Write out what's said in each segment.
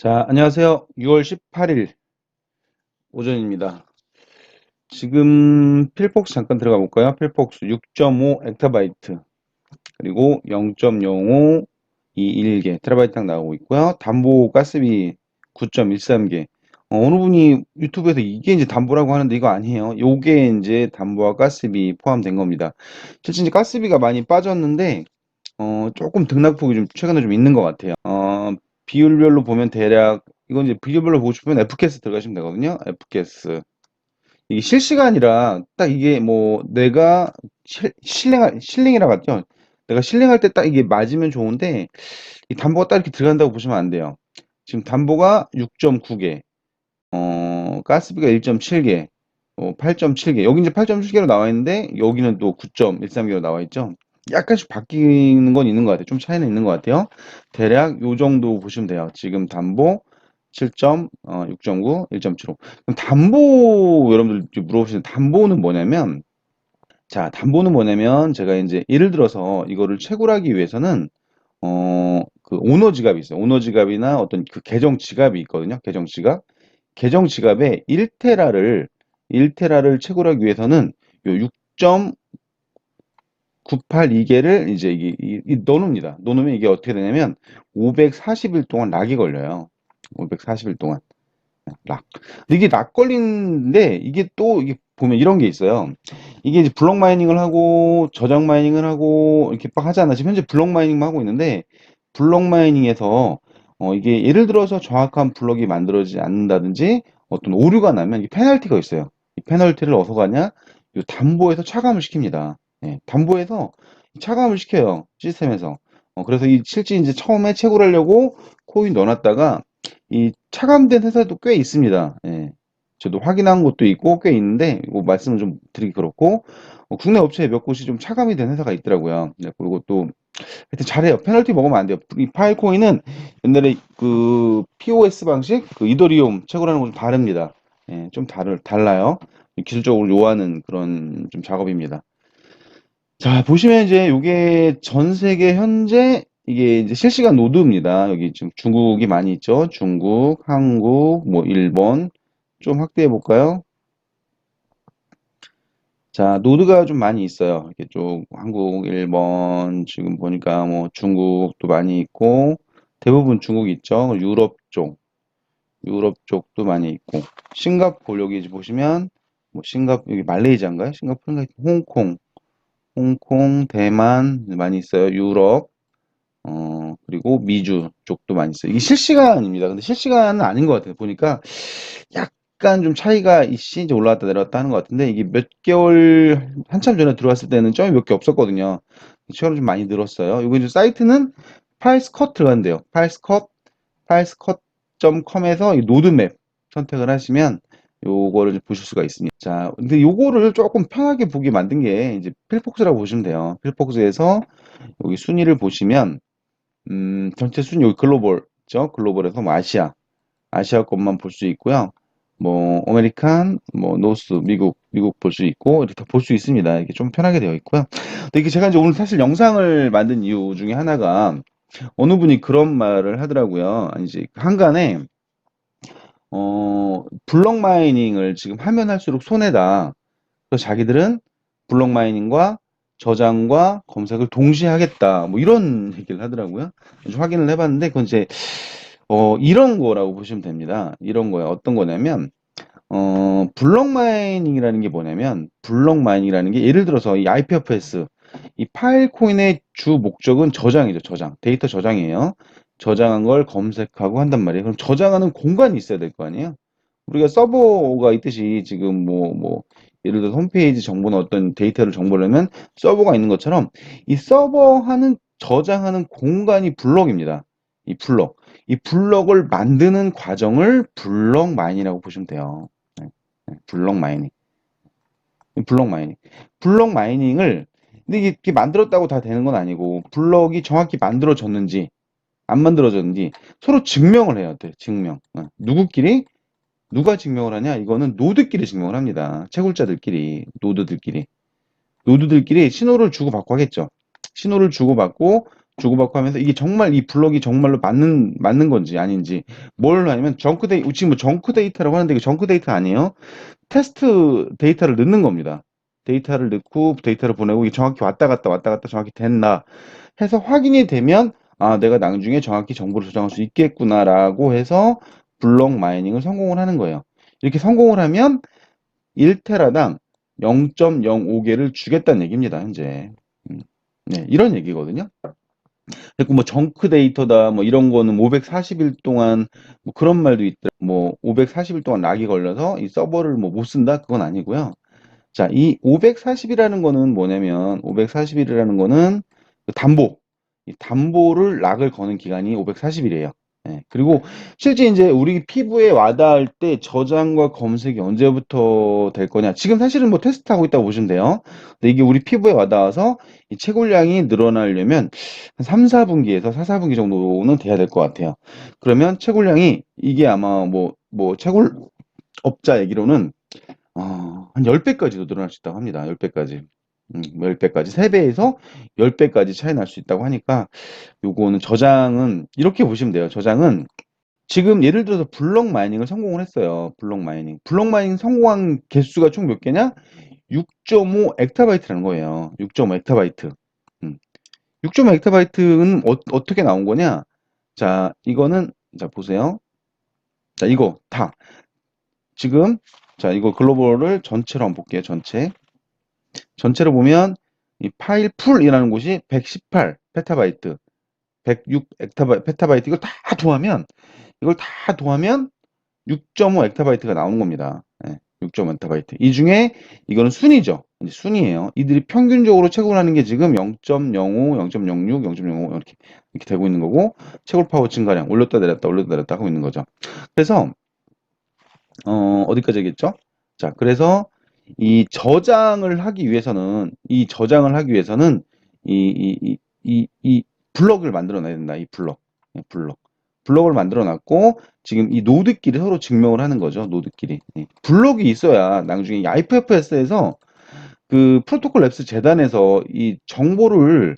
자, 안녕하세요. 6월 18일 오전입니다. 지금 필폭스 잠깐 들어가 볼까요? 필폭스 6.5 엑타바이트 그리고 0.05 21개 테라바이트 딱 나오고 있고요. 담보 가스비 9.13개. 어느 분이 유튜브에서 이게 이제 담보라고 하는데 이거 아니에요. 요게 이제 담보와 가스비 포함된 겁니다. 실제 이제 가스비가 많이 빠졌는데 조금 등락폭이 좀 최근에 좀 있는 것 같아요. 비율별로 보면 대략 이건 이제 비율별로 보고 싶으면 F캐스 들어가시면 되거든요. F캐스. 이게 실시간이라 딱 이게 뭐 내가 실링이라 같죠? 내가 실링할 때 딱 이게 맞으면 좋은데 이 담보가 딱 이렇게 들어간다고 보시면 안 돼요. 지금 담보가 6.9개, 가스비가 1.7개, 8.7개. 여기 이제 8.7개로 나와 있는데 여기는 또 9.13개로 나와 있죠. 약간씩 바뀌는 건 있는 것 같아요. 좀 차이는 있는 것 같아요. 대략 요 정도 보시면 돼요. 지금 담보 6.9, 1.75. 그럼 담보 여러분들 물어보시는 담보는 뭐냐면 담보는 뭐냐면 제가 이제 예를 들어서 이거를 채굴하기 위해서는 그 오너 지갑이 있어요. 오너 지갑이나 어떤 그 계정 지갑이 있거든요. 계정 지갑. 계정 지갑에 1테라를 채굴하기 위해서는 요 6.982개를 이제 넣어놓습니다. 넣어놓으면 이게 어떻게 되냐면 540일 동안 락이 걸려요. 540일 동안 락. 이게 락 걸리는데 이게 또 이게 보면 이런 게 있어요. 이게 이제 블록 마이닝을 하고 저장 마이닝을 하고 이렇게 막 하잖아. 지금 현재 블록 마이닝만 하고 있는데 블록 마이닝에서 이게 예를 들어서 정확한 블록이 만들어지지 않는다든지 어떤 오류가 나면 이 페널티가 있어요. 이 페널티를 어디서 가냐? 이 담보에서 차감을 시킵니다. 예, 담보에서 차감을 시켜요. 시스템에서. 그래서 이 실제 이제 처음에 채굴하려고 코인 넣어놨다가 이 차감된 회사도 꽤 있습니다. 예. 저도 확인한 것도 있고 꽤 있는데 이거 말씀을 좀 드리기 그렇고 국내 업체에 몇 곳이 좀 차감이 된 회사가 있더라고요. 네, 그리고 또 하여튼 잘해요. 페널티 먹으면 안 돼요. 이 파일코인은 옛날에 그 POS 방식, 그 이더리움 채굴하는 거좀 다릅니다. 예, 좀 달라요. 기술적으로 요하는 그런 좀 작업입니다. 자, 보시면 이제 요게 전 세계 현재 이게 이제 실시간 노드입니다. 여기 지금 중국이 많이 있죠. 중국, 한국, 뭐 일본 좀 확대해 볼까요? 자, 노드가 좀 많이 있어요. 이렇게 쭉 한국, 일본 지금 보니까 뭐 중국도 많이 있고 대부분 중국 있죠. 유럽 쪽도 많이 있고 싱가포르 여기 이제 보시면 뭐 여기 말레이시아인가요? 싱가포르인가? 홍콩, 대만 많이 있어요. 유럽, 그리고 미주 쪽도 많이 있어요. 이게 실시간입니다. 근데 실시간은 아닌 것 같아요. 보니까 약간 좀 차이가 이씨 이제 올라왔다 내려왔다 하는 것 같은데 이게 몇 개월 한참 전에 들어왔을 때는 점이 몇 개 없었거든요. 최근에 좀 많이 늘었어요. 이거 이제 사이트는 파일스컷 들어간대요. 파일스컷.com에서 노드맵 선택을 하시면 요거를 좀 보실 수가 있습니다. 자, 근데 요거를 조금 편하게 보기 만든 게 이제 필폭스라고 보시면 돼요. 필폭스에서 여기 순위를 보시면 전체 순위 여기 글로벌죠. 글로벌에서 뭐 아시아 것만 볼 수 있고요. 뭐 아메리칸, 뭐 노스, 미국 볼 수 있고 이렇게 다 볼 수 있습니다. 이게 좀 편하게 되어 있고요. 근데 이게 제가 이제 오늘 사실 영상을 만든 이유 중에 하나가 어느 분이 그런 말을 하더라고요. 아니 이제 한간에 블록 마이닝을 지금 하면 할수록 손해다. 그래서 자기들은 블록 마이닝과 저장과 검색을 동시에 하겠다. 뭐 이런 얘기를 하더라고요. 좀 확인을 해봤는데 그건 이제 이런 거라고 보시면 됩니다. 이런 거예요. 어떤 거냐면 블록 마이닝이라는 게 뭐냐면 블록 마이닝이라는 게 예를 들어서 이 IPFS 이 파일 코인의 주 목적은 저장이죠. 저장. 데이터 저장이에요. 저장한 걸 검색하고 한단 말이에요. 그럼 저장하는 공간이 있어야 될 거 아니에요. 우리가 서버가 있듯이 지금 예를 들어 홈페이지 정보나 어떤 데이터를 정보를 하면 서버가 있는 것처럼 이 서버 하는 저장하는 공간이 블럭입니다. 이 블럭. 이 블럭을 만드는 과정을 블럭 마인이라고 보시면 돼요. 네, 네, 블럭 마이닝. 블럭 마이닝. 블럭 마이닝을 근데 이게 만들었다고 다 되는 건 아니고 블럭이 정확히 만들어졌는지 안 만들어졌는지 서로 증명을 해야 돼. 증명. 누구끼리 누가 증명을 하냐? 이거는 노드끼리 증명을 합니다. 채굴자들끼리, 노드들끼리 신호를 주고받고 하겠죠. 신호를 주고받고 주고받고 하면서 이게 정말 이 블럭이 정말로 맞는 건지 아닌지 뭘 하냐면 지금 뭐 정크 데이터라고 하는데 이게 정크 데이터 아니에요. 테스트 데이터를 넣는 겁니다. 데이터를 넣고 데이터를 보내고 이게 정확히 왔다 갔다 정확히 됐나 해서 확인이 되면 아, 내가 나중에 정확히 정보를 저장할 수 있겠구나라고 해서 블록 마이닝을 성공을 하는 거예요. 이렇게 성공을 하면 1테라당 0.05개를 주겠다는 얘기입니다, 현재. 네, 이런 얘기거든요. 그리고 뭐 정크 데이터다 뭐 이런 거는 540일 동안 뭐 그런 말도 있더라. 뭐 540일 동안 락이 걸려서 이 서버를 뭐 못 쓴다? 그건 아니고요. 자, 이 540이라는 거는 뭐냐면 540일이라는 거는 그 이 담보를 락을 거는 기간이 540일이에요. 예, 그리고 실제 이제 우리 피부에 와닿을 때 저장과 검색이 언제부터 될 거냐. 지금 사실은 뭐 테스트하고 있다고 보시면 돼요. 근데 이게 우리 피부에 와닿아서 이 채굴량이 늘어나려면 한 3, 4분기에서 4, 4분기 정도는 돼야 될 것 같아요. 그러면 채굴량이 이게 아마 뭐 채굴업자 얘기로는 한 10배까지도 늘어날 수 있다고 합니다. 10배까지. 10배까지. 3배에서 10배까지 차이 날 수 있다고 하니까 요거는 저장은 이렇게 보시면 돼요. 저장은 지금 예를 들어서 블록 마이닝을 성공을 했어요. 블록 마이닝. 블록 마이닝 성공한 개수가 총 몇 개냐? 6.5 엑타바이트라는 거예요. 6.5 엑타바이트. 음. 6.5 엑타바이트는 어떻게 나온 거냐? 자, 이거는 자 보세요. 자, 이거 다 지금 자, 이거 글로벌을 전체로 한번 볼게요. 전체로 보면 이 파일 풀이라는 곳이 118 페타바이트, 106 페타바이트 이걸 다 더하면 6.5 엑타바이트가 나오는 겁니다. 예, 6.5 엑타바이트. 이 중에 이거는 순이죠. 이제 순이에요. 이들이 평균적으로 채굴하는 게 지금 0.05, 0.06, 0.05 이렇게 되고 있는 거고 채굴 파워 증가량 올렸다 내렸다 하고 있는 거죠. 그래서 어디까지 얘기했죠? 자, 그래서 이 저장을 하기 위해서는 이 블럭을 만들어 놔야 된다. 이 블럭. 예, 블럭. 블럭을 만들어 놨고, 지금 이 노드끼리 서로 증명을 하는 거죠. 노드끼리. 예. 블럭이 있어야 나중에 이 IPFS에서 그 프로토콜 랩스 재단에서 이 정보를,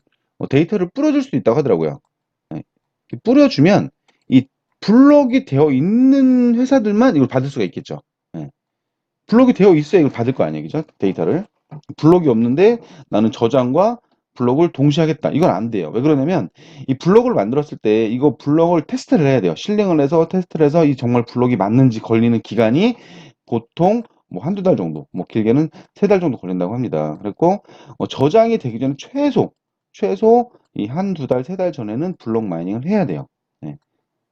데이터를 뿌려줄 수 있다고 하더라고요. 예. 뿌려주면 이 블럭이 되어 있는 회사들만 이걸 받을 수가 있겠죠. 예. 블록이 되어 있어야 이걸 받을 거 아니에요. 그죠? 데이터를. 블록이 없는데 나는 저장과 블록을 동시에 하겠다. 이건 안 돼요. 왜 그러냐면 이 블록을 만들었을 때 이거 블록을 테스트를 해야 돼요. 실링을 해서 테스트를 해서 이 정말 블록이 맞는지 걸리는 기간이 보통 뭐 한두 달 정도, 뭐 길게는 3달 정도 걸린다고 합니다. 그리고 저장이 되기 전에 최소 이 한두 달, 3달 전에는 블록 마이닝을 해야 돼요. 네.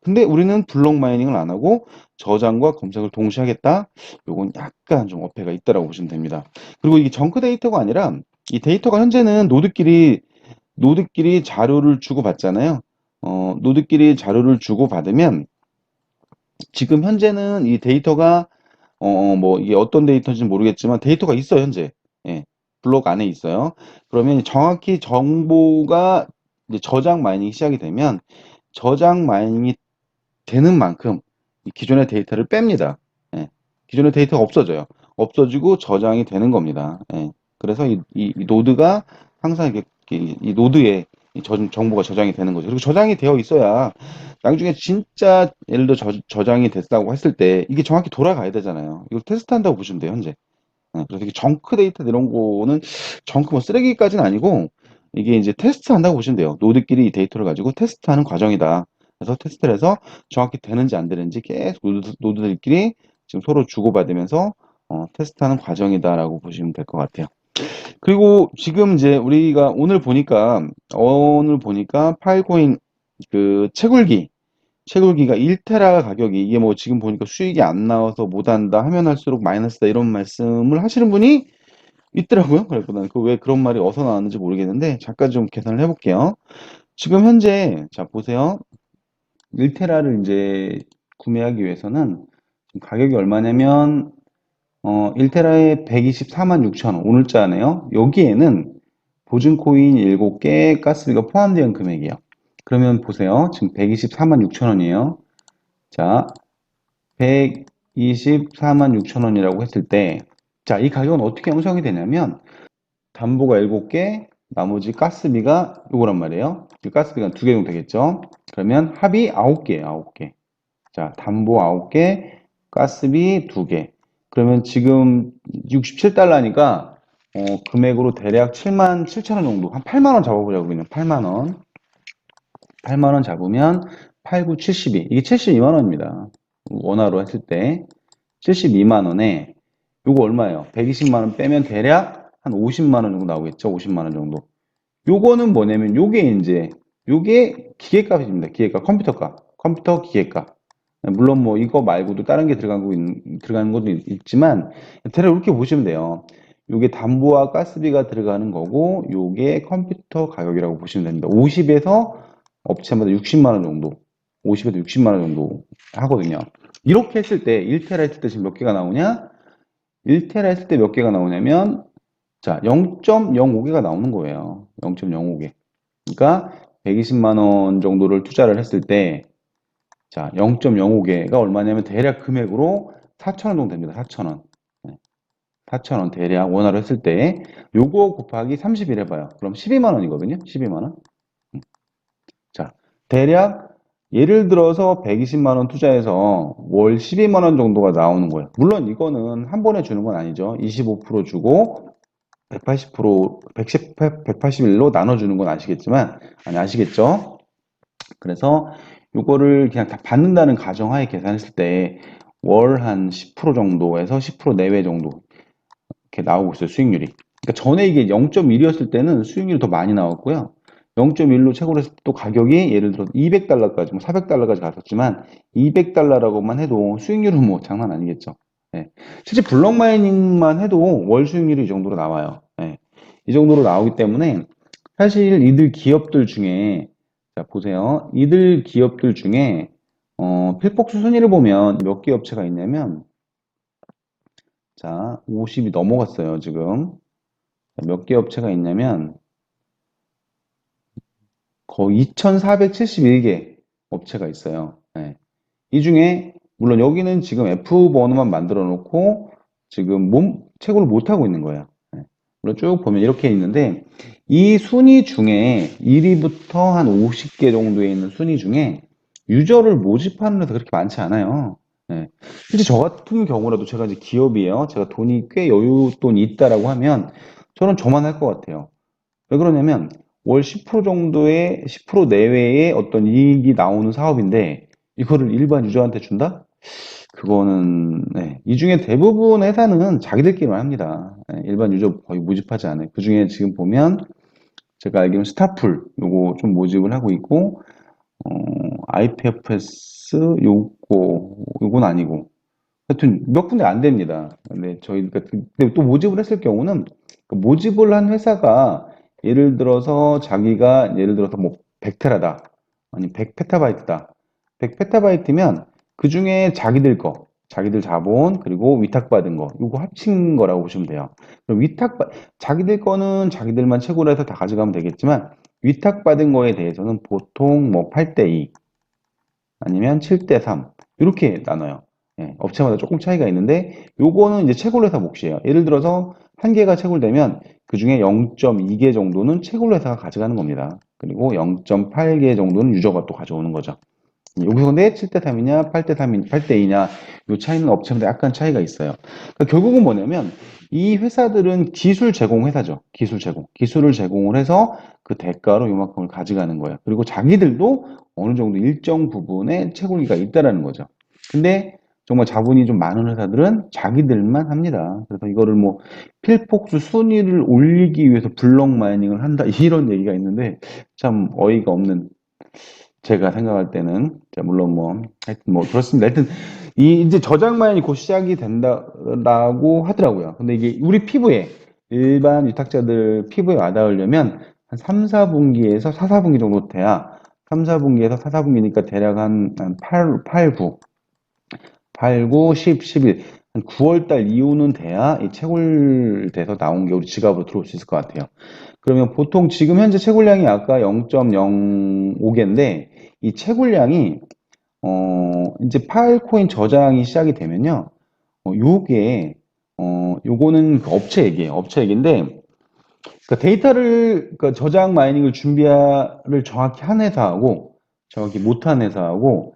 근데 우리는 블록 마이닝을 안 하고 저장과 검색을 동시에 하겠다. 요건 약간 좀 어폐가 있다라고 보시면 됩니다. 그리고 이게 정크 데이터가 아니라 이 데이터가 현재는 노드끼리 자료를 주고받잖아요. 노드끼리 자료를 주고받으면 지금 현재는 이 데이터가 뭐 이게 어떤 데이터인지는 모르겠지만 데이터가 있어요, 현재. 예. 블록 안에 있어요. 그러면 정확히 정보가 이제 저장 마이닝이 시작이 되면 저장 마이닝이 되는 만큼 이 기존의 데이터를 뺍니다. 예. 기존의 데이터가 없어져요. 없어지고 저장이 되는 겁니다. 예. 그래서 이 노드가 항상 이렇게 이 노드에 정보가 저장이 되는 거죠. 그리고 저장이 되어 있어야 나중에 진짜 예를 들어 저장이 됐다고 했을 때 이게 정확히 돌아가야 되잖아요. 이걸 테스트한다고 보시면 돼요, 현재. 예. 그래서 이게 정크 데이터 이런 거는 정크 뭐 쓰레기까지는 아니고 이게 이제 테스트한다고 보시면 돼요. 노드끼리 이 데이터를 가지고 테스트하는 과정이다. 그래서 테스트를 해서 정확히 되는지 안 되는지 계속 노드들끼리 지금 서로 주고받으면서 테스트하는 과정이다라고 보시면 될 것 같아요. 그리고 지금 이제 우리가 오늘 보니까 파일코인 그 채굴기가 1테라 가격이 이게 뭐 지금 보니까 수익이 안 나와서 못한다 하면 할수록 마이너스다 이런 말씀을 하시는 분이 있더라고요. 그래서 난 그 왜 그런 말이 어디서 나왔는지 모르겠는데 잠깐 좀 계산을 해볼게요. 지금 현재 자 보세요. 1테라를 이제 구매하기 위해서는 지금 가격이 얼마냐면 1테라에 124만 6천 원 오늘자네요. 여기에는 보증코인 7개 가스비가 포함되어 금액이에요. 그러면 보세요. 지금 124만 6천 원이에요. 자, 124만 6천 원이라고 했을 때 자, 이 가격은 어떻게 형성이 되냐면 담보가 7개, 나머지 가스비가 요거란 말이에요. 이 가스비가 2개 정도 되겠죠. 그러면 합이 9개, 9개. 자, 담보 9개, 가스비 2개. 그러면 지금 67달러니까 금액으로 대략 7만 7천 원 정도, 한 8만 원 잡아보자고 그냥 8만 원. 8만 원 잡으면 8, 9, 72. 이게 72만 원입니다. 원화로 했을 때 72만 원에 요거 얼마예요? 120만 원 빼면 대략 한 50만 원 정도 나오겠죠? 50만 원 정도. 요거는 뭐냐면 요게 기계값입니다. 기계값, 컴퓨터 기계값. 물론 뭐 이거 말고도 다른 게 들어가는 것도 있지만 대략 이렇게 보시면 돼요. 요게 담보와 가스비가 들어가는 거고 요게 컴퓨터 가격이라고 보시면 됩니다. 50에서 업체마다 60만 원 정도, 50에서 60만 원 정도 하거든요. 이렇게 했을 때 1테라 했을 때 지금 몇 개가 나오냐? 1테라 했을 때 몇 개가 나오냐면 자, 0.05개가 나오는 거예요. 0.05개. 그러니까 120만 원 정도를 투자를 했을 때 자, 0.05개가 얼마냐면 대략 금액으로 4천 원 정도 됩니다. 4천 원. 4천 원 대략 원화로 했을 때 요거 곱하기 30일 해봐요. 그럼 12만 원이거든요. 12만 원. 자, 대략 예를 들어서 120만 원 투자해서 월 12만 원 정도가 나오는 거예요. 물론 이거는 한 번에 주는 건 아니죠. 25% 주고 180%, 181로 나눠주는 건 아시겠지만, 아니, 아시겠죠? 그래서 요거를 그냥 다 받는다는 가정하에 계산했을 때 월 한 10% 정도에서 10% 내외 정도 이렇게 나오고 있어요, 수익률이. 그러니까 전에 이게 0.1이었을 때는 수익률이 더 많이 나왔고요. 0.1로 채굴 했을 때 또 가격이 예를 들어 200달러까지, 뭐 400달러까지 갔었지만 200달러라고만 해도 수익률은 뭐 장난 아니겠죠. 예. 실제 블록 마이닝만 해도 월 수익률이 이 정도로 나와요. 예. 이 정도로 나오기 때문에 사실 이들 기업들 중에 자 보세요. 이들 기업들 중에 필폭스 순위를 보면 몇 개 업체가 있냐면 자 50이 넘어갔어요 지금. 몇 개 업체가 있냐면 거의 2471개 업체가 있어요. 예. 이 중에 물론 여기는 지금 F 번호만 만들어 놓고 지금 채굴을 못 하고 있는 거예요. 예. 물론 쭉 보면 이렇게 있는데 이 순위 중에 1위부터 한 50개 정도에 있는 순위 중에 유저를 모집하는 데서 그렇게 많지 않아요. 예. 실제 저 같은 경우라도 제가 이제 기업이에요. 제가 돈이 꽤 여윳돈이 있다라고 하면 저는 저만 할 것 같아요. 왜 그러냐면 월 10% 정도의 10% 내외의 어떤 이익이 나오는 사업인데 이거를 일반 유저한테 준다? 그거는 네. 이 중에 대부분 회사는 자기들끼리만 합니다. 네, 일반 유저 거의 모집하지 않아요. 그 중에 지금 보면 제가 알기로는 스타풀 요거 좀 모집을 하고 있고 IPFS 요건 아니고 하여튼 몇 군데 안 됩니다. 근데 저희가 근데 또 모집을 했을 경우는 그 모집을 한 회사가 예를 들어서 자기가 예를 들어서 뭐 100테라다 아니 100페타바이트다. 100페타바이트면 그 중에 자기들 자본 그리고 위탁받은 거 이거 합친 거라고 보시면 돼요. 그럼 자기들 거는 자기들만 채굴 해서 다 가져가면 되겠지만 위탁받은 거에 대해서는 보통 뭐 8대2 아니면 7대3 이렇게 나눠요. 예, 업체마다 조금 차이가 있는데 요거는 이제 채굴회사 몫이에요. 예를 들어서 한 개가 채굴되면 그 중에 0.2개 정도는 채굴회사가 가져가는 겁니다. 그리고 0.8개 정도는 유저가 또 가져오는 거죠. 여기서 근데 7대3이냐 8대3, 8대2냐 요 차이는 업체마다 약간 차이가 있어요. 그러니까 결국은 뭐냐면 이 회사들은 기술 제공 회사죠. 기술 제공. 기술을 제공을 해서 그 대가로 요만큼을 가져가는 거예요. 그리고 자기들도 어느 정도 일정 부분의 채굴기가 있다라는 거죠. 근데 정말 자본이 좀 많은 회사들은 자기들만 합니다. 그래서 이거를 뭐 필폭스 순위를 올리기 위해서 블록 마이닝을 한다 이런 얘기가 있는데 참 어이가 없는 제가 생각할 때는 자, 물론 뭐 하여튼 뭐 그렇습니다. 하여튼 이제 저장만이 곧 시작이 된다라고 하더라고요. 근데 이게 우리 피부에 일반 위탁자들 피부에 와닿으려면 한 3, 4분기에서 4, 4분기 정도 돼야 3, 4분기에서 4, 4분기니까 대략 한 8, 9, 10, 11, 한 9월 달 이후는 돼야 이 채굴돼서 나온 게 우리 지갑으로 들어올 수 있을 것 같아요. 그러면 보통 지금 현재 채굴량이 아까 0.05개인데 이 채굴량이 이제 파일코인 저장이 시작이 되면요. 요게 요거는 그 업체 얘기예요. 업체 얘기인데 그러니까 데이터를 그러니까 저장 마이닝을 준비를 정확히 한 회사하고 정확히 못한 회사하고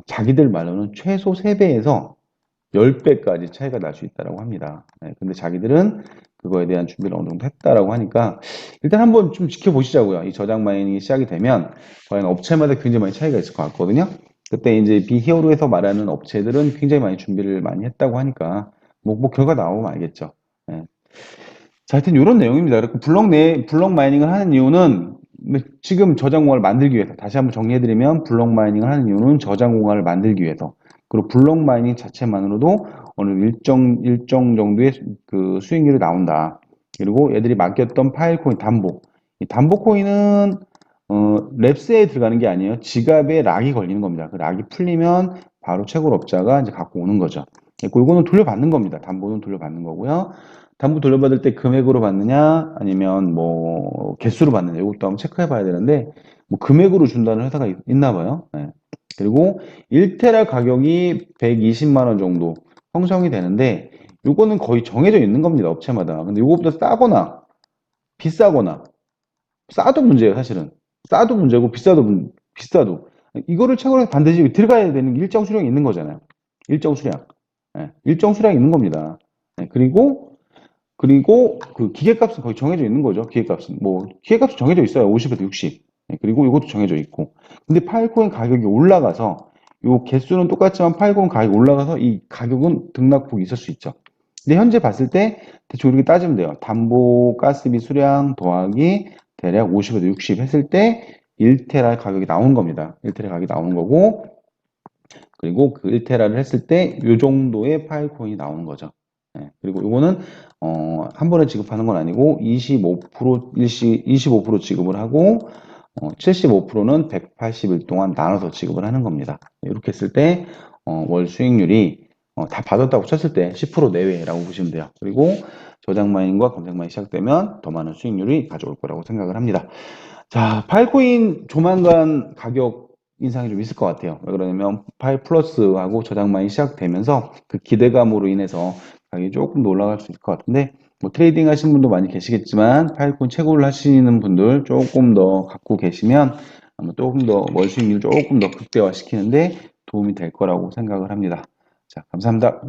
자기들 말로는 최소 3배에서 10배까지 차이가 날 수 있다고 합니다. 네, 근데 자기들은 그거에 대한 준비를 어느 정도 했다라고 하니까 일단 한번 좀 지켜보시자고요. 이 저장 마이닝이 시작이 되면 과연 업체마다 굉장히 많이 차이가 있을 것 같거든요. 그때 이제 비히어로에서 말하는 업체들은 굉장히 많이 준비를 많이 했다고 하니까 뭐 결과 나오면 알겠죠. 네. 자, 하여튼 이런 내용입니다. 그리고 블록 마이닝을 하는 이유는 지금 저장 공간을 만들기 위해서 다시 한번 정리해드리면 블록 마이닝을 하는 이유는 저장 공간을 만들기 위해서 그리고 블록 마이닝 자체만으로도 어느 일정 정도의 그 수익률이 나온다. 그리고 얘들이 맡겼던 파일 코인 담보. 이 담보 코인은 랩스에 들어가는 게 아니에요. 지갑에 락이 걸리는 겁니다. 그 락이 풀리면 바로 채굴업자가 이제 갖고 오는 거죠. 그리고 이거는 돌려받는 겁니다. 담보는 돌려받는 거고요. 담보 돌려받을 때 금액으로 받느냐, 아니면 뭐 개수로 받느냐, 이것도 한번 체크해 봐야 되는데, 뭐 금액으로 준다는 회사가 있나 봐요. 네. 그리고 1테라 가격이 120만 원 정도 형성이 되는데, 요거는 거의 정해져 있는 겁니다. 업체마다. 근데 요거보다 싸거나 비싸거나 싸도 문제예요, 사실은. 싸도 문제고 비싸도 이거를 채굴해서 반드시 들어가야 되는 일정 수량이 있는 거잖아요. 일정 수량. 예, 일정 수량이 있는 겁니다. 예, 그리고 그 기계값은 거의 정해져 있는 거죠. 기계값은 뭐 기계값은 정해져 있어요. 50에서 60. 예, 그리고 이것도 정해져 있고. 근데 파일코인 가격이 올라가서 요 개수는 똑같지만 파일코인 가격이 올라가서 이 가격은 등락폭이 있을 수 있죠. 근데 현재 봤을 때 대충 이렇게 따지면 돼요. 담보 가스비 수량 더하기 대략 50에서 60 했을 때 1테라 가격이 나오는 겁니다. 1테라 가격이 나오는 거고 그리고 그 1테라를 했을 때 이 정도의 파일 코인이 나오는 거죠. 네, 그리고 이거는 한 번에 지급하는 건 아니고 25% 지급을 하고 75%는 180일 동안 나눠서 지급을 하는 겁니다. 이렇게 했을 때 월 수익률이 다 받았다고 쳤을 때 10% 내외라고 보시면 돼요. 그리고 저장 마인과 검색 마인 시작되면 더 많은 수익률이 가져올 거라고 생각을 합니다. 자, 파일코인 조만간 가격 인상이 좀 있을 것 같아요. 왜 그러냐면 파일 플러스하고 저장만이 시작되면서 그 기대감으로 인해서 가격이 조금 더 올라갈 수 있을 것 같은데 뭐 트레이딩 하시는 분도 많이 계시겠지만 파일코인 채굴 하시는 분들 조금 더 갖고 계시면 아마 조금 더 월 수익률 조금 더 극대화 시키는데 도움이 될 거라고 생각을 합니다. 자, 감사합니다.